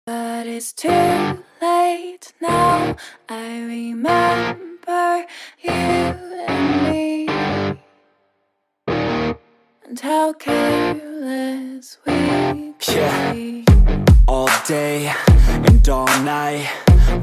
But it's too late now. I remember you and me, and how careless we could be. All day and all night,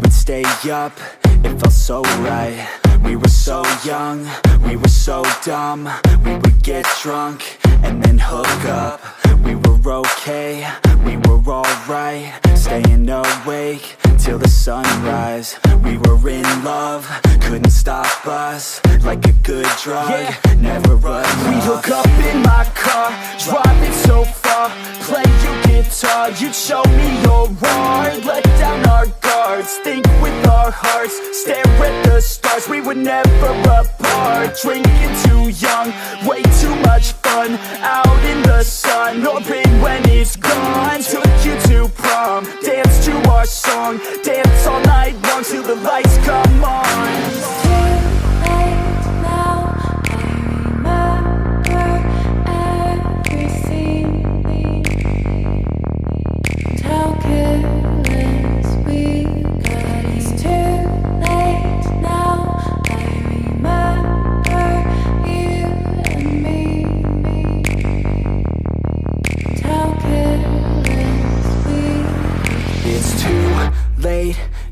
we'd stay up, it felt so right. We were so young, we were so dumb. We would get drunk and then hook up. We were okay, we were alright, staying awake till the sunrise. We were in love, couldn't stop us, like a good drug, never enough. We'd hook up in my car, driving so far, play your guitar, you'd show me your art, let down our guards, think with our hearts, stare at the stars. We were never apart, drinking too young, way too much fun, out in the sun, hoping when it's gone. Took you to prom, dance to our song, dance all night long till the lights come on.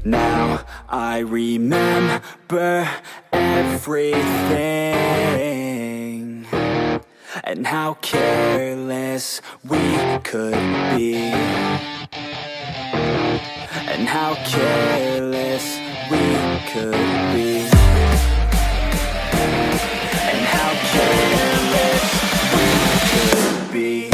Now I remember everything, and how careless we could be, and how careless we could be, and how careless we could be.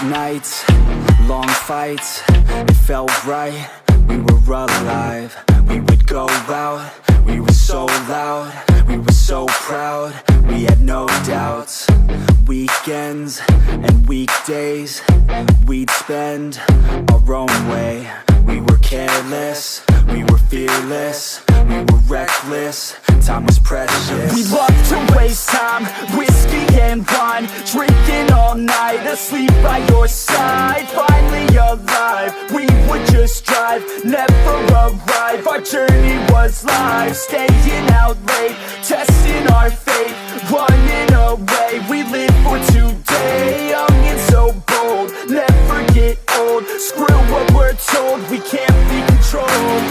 Nights, long fights, it felt right, we were alive. We would go out, we were so loud, we were so proud, we had no doubts. Weekends and weekdays, we'd spend our own way. We were careless, we were fearless, we were reckless, time was precious. We loved to waste time, whiskey and wine, drinking all night, asleep by your side. Finally alive, we would just drive, never arrive. Our journey was life, staying out late, testing our fate, running away. We live for today, young and so bold, never get old. Screw what we're told, we can't be controlled.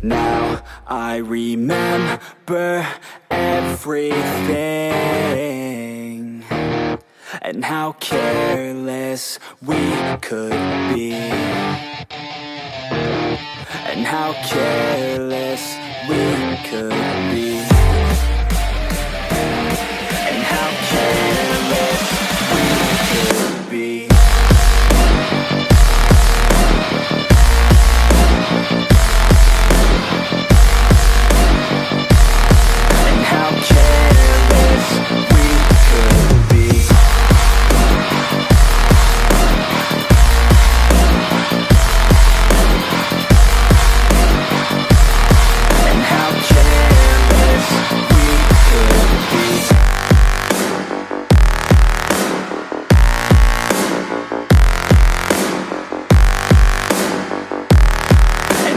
Now I remember everything, and how careless we could be, and how careless we could be, and how careless we could be.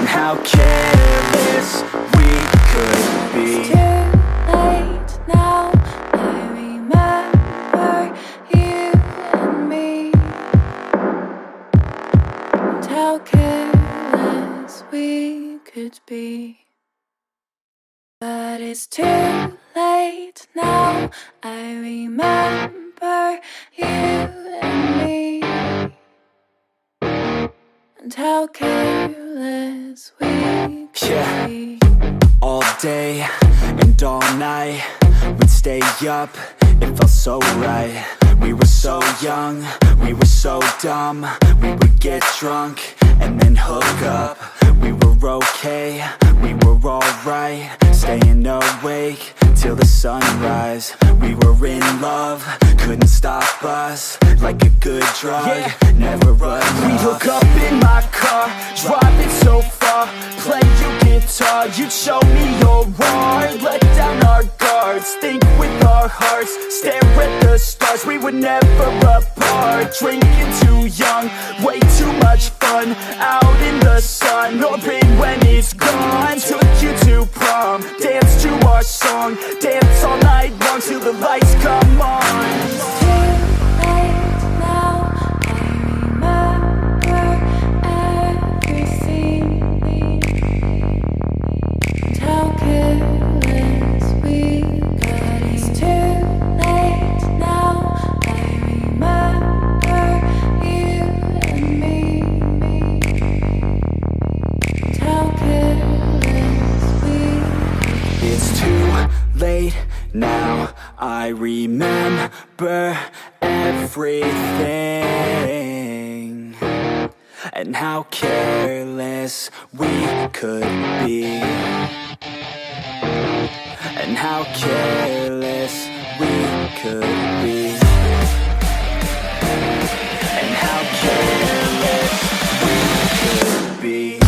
How careless we could be. It's too late now, I remember you and me, and how careless we could be. But it's too late now. I remember you and me, and how careless we could be. All day and all night, we'd stay up, it felt so right. We were so young, we were so dumb. We would get drunk and then hook up. We were okay, we were alright, staying awake till the sunrise. We were in love, couldn't stop us. Like a good drug, never run off. We'd hook up in my car, driving so far, play your guitar, you'd show me your art. Let down our guards, think with our hearts, stare at the stars. We were never apart, drinking too young, way too much fun. Out in the sun, hoping when it's gone. Took you to prom, dance to our song, dance all night long till the lights come on. Now I remember everything, and how careless we could be, and how careless we could be, and how careless we could be.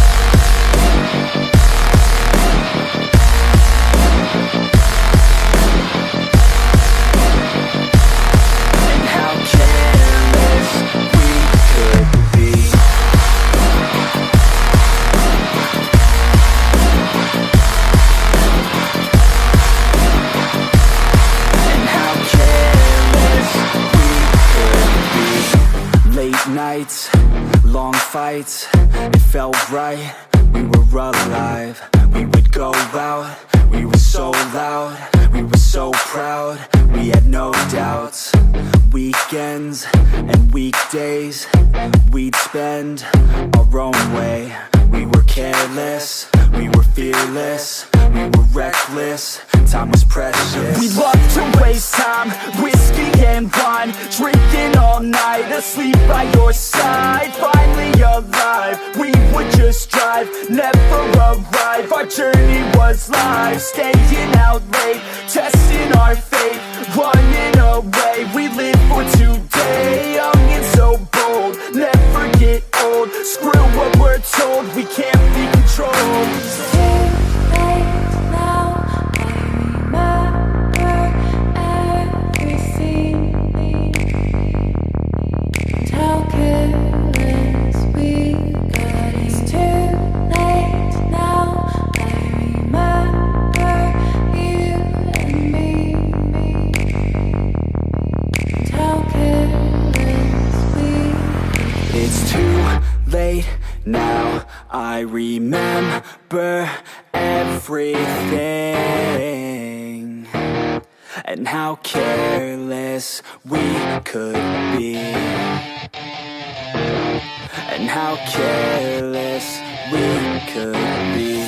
Nights, long fights, it felt right, we were alive. We would go out, we were so loud, we were so proud, we had no doubts. Weekends and weekdays, we'd spend our own way. We were careless, we were fearless, we were reckless, time was precious. We loved to waste time, whiskey and wine, drinking all night, asleep by your side. Finally alive, we would just drive, never arrive. Our journey was live, staying out late, testing our fate, running away. We live for today, young and so bold, never get old. Screw what we're told, we can't be controlled. Now I remember everything, and how careless we could be, and how careless we could be,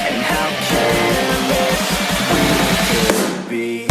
and how careless we could be.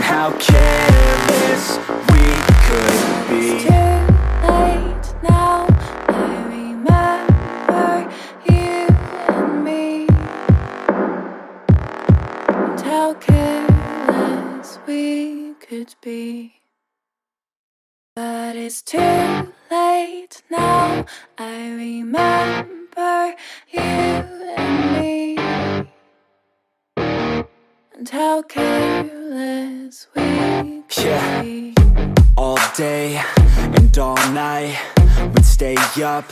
How careless we could be. It's too late now, I remember you and me, and how careless we could be. But it's too late now. I remember you and me, and how careless we could Yeah. be. All day and all night, we'd stay up,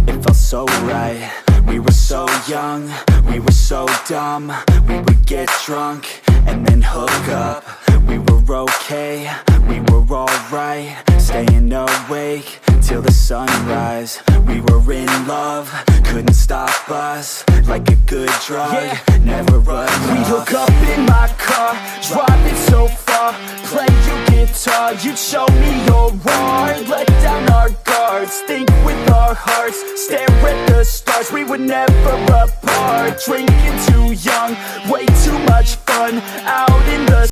it felt so right. We were so young, we were so dumb. We would get drunk and then hook up. We were okay, we were alright, staying awake till the sunrise. We were in love, couldn't stop us, like a good drug, never enough. We'd hook up in my car, driving so far, play your guitar, you'd show me your art, let down our guards, think with our hearts, stare at the stars. We were never apart, drinking too young, way too much fun, out in the